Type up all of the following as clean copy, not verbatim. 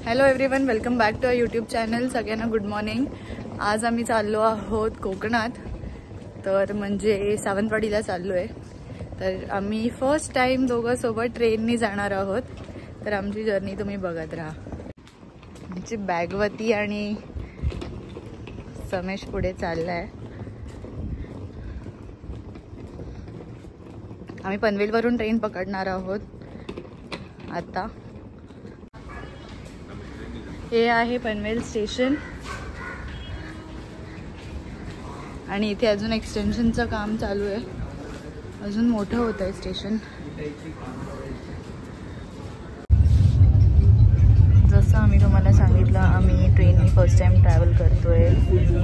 Hello everyone, welcome back to our YouTube channel. सगळ्यांना good morning. आज आम्ही चाललो आहोत कोकणात, तर म्हणजे सावंतवाडीला चाललो आहे. तर आम्ही फर्स्ट टाइम दोघं सोबत ट्रेननी जाणार आहोत. तर आमची जर्नी तुम्ही बघत राहा. आमची बॅगवती आणि समेश पुढे चाललाय. आम्ही पनवेलवरून ट्रेन पकडणार आहोत. आता हे आहे पनवेल स्टेशन आणि इथे अजून एक्सटेन्शनचं काम चालू आहे. अजून मोठं होत आहे स्टेशन. जसं आम्ही तुम्हाला सांगितलं, आम्ही ट्रेननी फर्स्ट टाइम ट्रॅव्हल करतोय,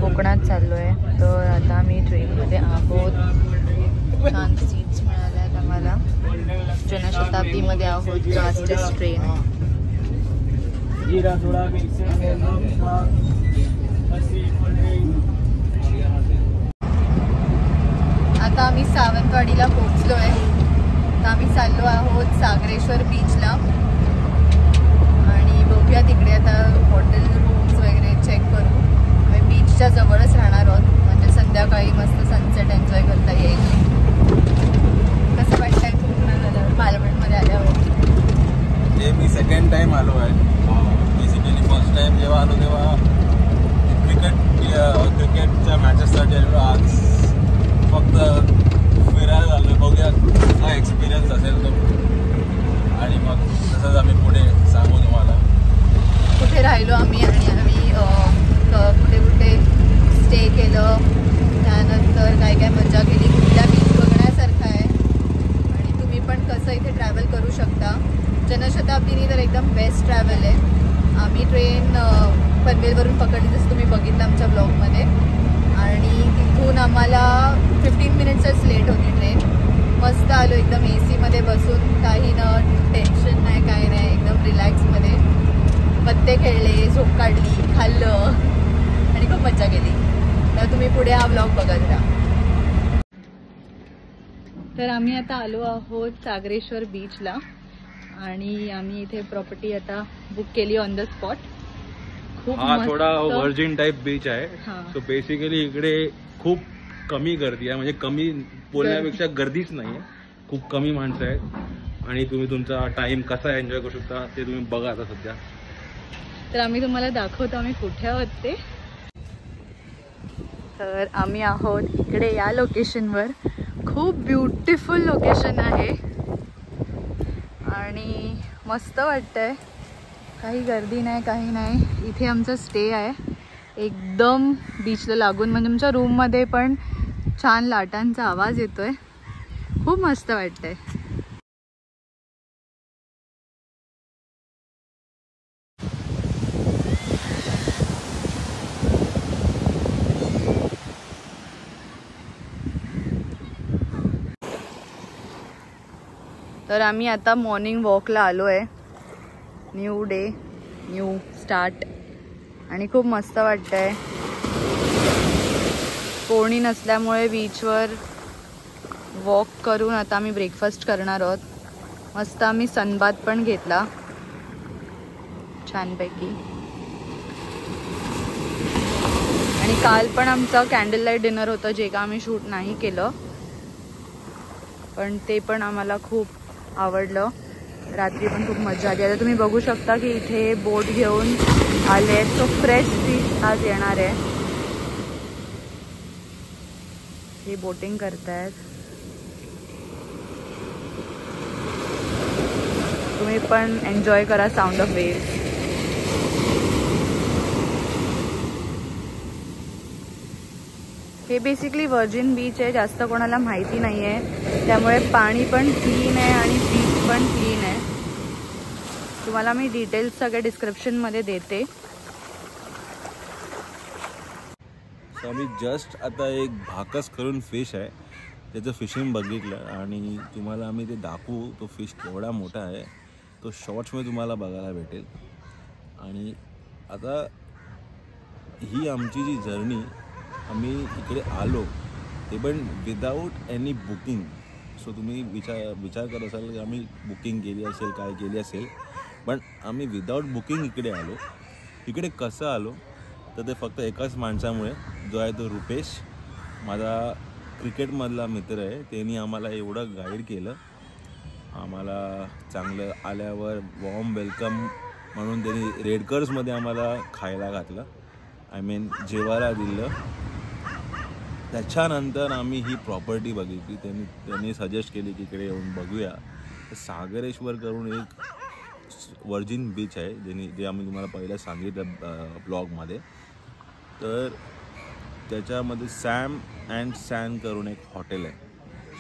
कोकणात चाललो आहे. तर आता आम्ही ट्रेनमध्ये आहोत. छान सीट्स मिळाल्या आहेत आम्हाला. जनशताब्दीमध्ये आहोत, फास्टेस्ट ट्रेन. आता आम्ही सावंतवाडीला पोहोचलोय. तर आम्ही चाललो आहोत सागरेश्वर बीचला आणि बघूया तिकडे आता हॉटेल रूम्स वगैरे चेक करू. आम्ही बीचच्या जवळच राहणार आहोत, म्हणजे संध्याकाळी मस्त सनसेट एन्जॉय करता येईल. कसं वाटतंय कोकणात आल्यावर, मालवणमध्ये आल्यावर? मी सेकंड टाइम आलो आहे. बेसिकली फर्स्ट टाइम जेव्हा आलो तेव्हा क्रिकेटच्या मॅचेससाठी आलो. आज फक्त फिरायला आलो. बघूया हा एक्सपिरियन्स असेल तो, आणि मग तसंच आम्ही पुढे सांगू तुम्हाला कुठे राहिलो आम्ही आणि आम्ही कुठे कुठे स्टे केलं, त्यानंतर काय काय मजा केली, कुठल्या बीच बघण्यासारखं आहे आणि तुम्ही पण कसं इथे ट्रॅव्हल करू शकता. जनशताब्दीनी तर एकदम बेस्ट ट्रॅव्हल आहे. आम्ही ट्रेन पनवेलवरून पकडली, जसं तुम्ही बघितलं आमच्या ब्लॉगमध्ये, आणि तिथून आम्हाला 15 मिनिट्सच लेट होती ट्रेन. मस्त आलो एकदम AC मध्ये बसून, काही न टेन्शन नाही, काही नाही, एकदम रिलॅक्समध्ये. पत्ते खेळले, झोप काढली, खाल्लं आणि खूप मजा केली. तर तुम्ही पुढे हा ब्लॉग बघत राहा. तर आम्ही आता आलो आहोत सागरेश्वर बीचला आणि आम्ही इथे प्रॉपर्टी आता बुक केली ऑन द स्पॉट. हा थोडा व्हर्जिन टाइप बीच आहे. सो बेसिकली इकडे खूप कमी गर्दी आहे, म्हणजे कमी बोलण्यापेक्षा गर्दीच नाहीये. खूप कमी माणसं आहेत आणि तुम्ही तुमचा टाइम कसा एन्जॉय करू शकता ते तुम्ही बघा आता सध्या. तर आम्ही तुम्हाला दाखवतो आम्ही कुठे आहोत ते. तर आम्ही आहोत इकडे या लोकेशनवर. खूप ब्युटिफुल लोकेशन आहे आणि मस्त वाटतंय. काही गर्दी नाही, काही नाही. इथे आमचा स्टे आहे एकदम बीचला लागून, म्हणजे तुमच्या रूममध्ये पण छान लाटांचा आवाज येतोय. खूप मस्त वाटतंय. तर आम्ही आता मॉर्निंग वॉकला आलो आहे. न्यू डे, न्यू स्टार्ट आणि खूप मस्त वाटतंय. कोणी नसल्यामुळे बीचवर वॉक करून आता आम्ही ब्रेकफास्ट करणार आहोत. मस्त आम्ही सनबाथ पण घेतला छानपैकी. आणि काल पण आमचं कॅन्डल लाईट डिनर होतं, जे का आम्ही शूट नाही केलं, पण ते पण आम्हाला खूप आवडलं. रात्री पण खूप मजा आली. आता तुम्ही बघू शकता की इथे बोट घेऊन आले, तो फ्रेश फिश आज येणार आहे. हे बोटिंग करतायत. तुम्ही पण एन्जॉय करा साऊंड ऑफ वेव्स. हे बेसिकली व्हर्जिन बीच आहे, जास्त कोणाला माहिती नाही आहे, त्यामुळे पाणी पण क्लीन आहे आणि बीच पण क्लीन आहे. तुम्हाला मी डिटेल्स सगळे डिस्क्रिप्शनमध्ये देते. सो आम्ही जस्ट आता एक भाकस करून फिश आहे त्याचं फिशिंग बघितलं आणि तुम्हाला आम्ही ते दाखवू. तो फिश केवढा मोठा आहे तो शॉर्ट्समध्ये तुम्हाला बघायला भेटेल. आणि आता ही आमची जी जर्नी, आम्ही इकडे आलो ते पण विदाऊट एनी बुकिंग. सो तुम्ही विचार करत असाल की आम्ही बुकिंग केली असेल, काय केली असेल, पण आम्ही विदाऊट बुकिंग इकडे आलो. इकडे कसं आलो तर ते फक्त एकाच माणसामुळे, जो आहे तो रुपेश, माझा क्रिकेटमधला मित्र आहे. त्यांनी आम्हाला एवढं गाईड केलं, आम्हाला चांगलं आल्यावर वॉर्म वेलकम म्हणून त्यांनी रेडकर्समध्ये आम्हाला खायला घातलं, आय मीन जेवायला दिलं. त्याच्यानंतर आम्ही ही प्रॉपर्टी बघितली. त्यांनी सजेस्ट केली की इकडे येऊन बघूया. सागरेश्वर करून एक वर्जिन बीच आहे, जे आम्ही तुम्हाला पहिलं सांगितलं ब्लॉगमध्ये. तर त्याच्यामध्ये सॅम अँड सॅन करून एक हॉटेल आहे.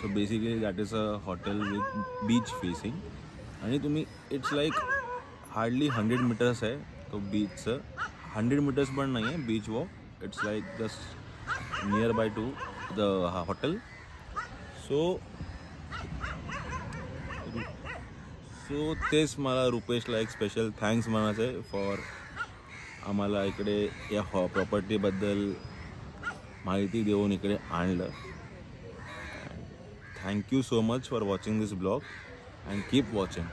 So basically that is a hotel with beach facing. आणि तुम्ही इट्स लाईक हार्डली 100 मीटर्स आहे तो बीचचं. 100 मीटर्स पण नाही आहे beach walk. It's like just near by two the hotel. So तेच मला रुपेशला एक स्पेशल थँक्स म्हणायचं आहे फॉर आम्हाला इकडे या प्रॉपर्टीबद्दल माहिती देऊन इकडे आणलं. Thank you so much for watching this blog and keep watching.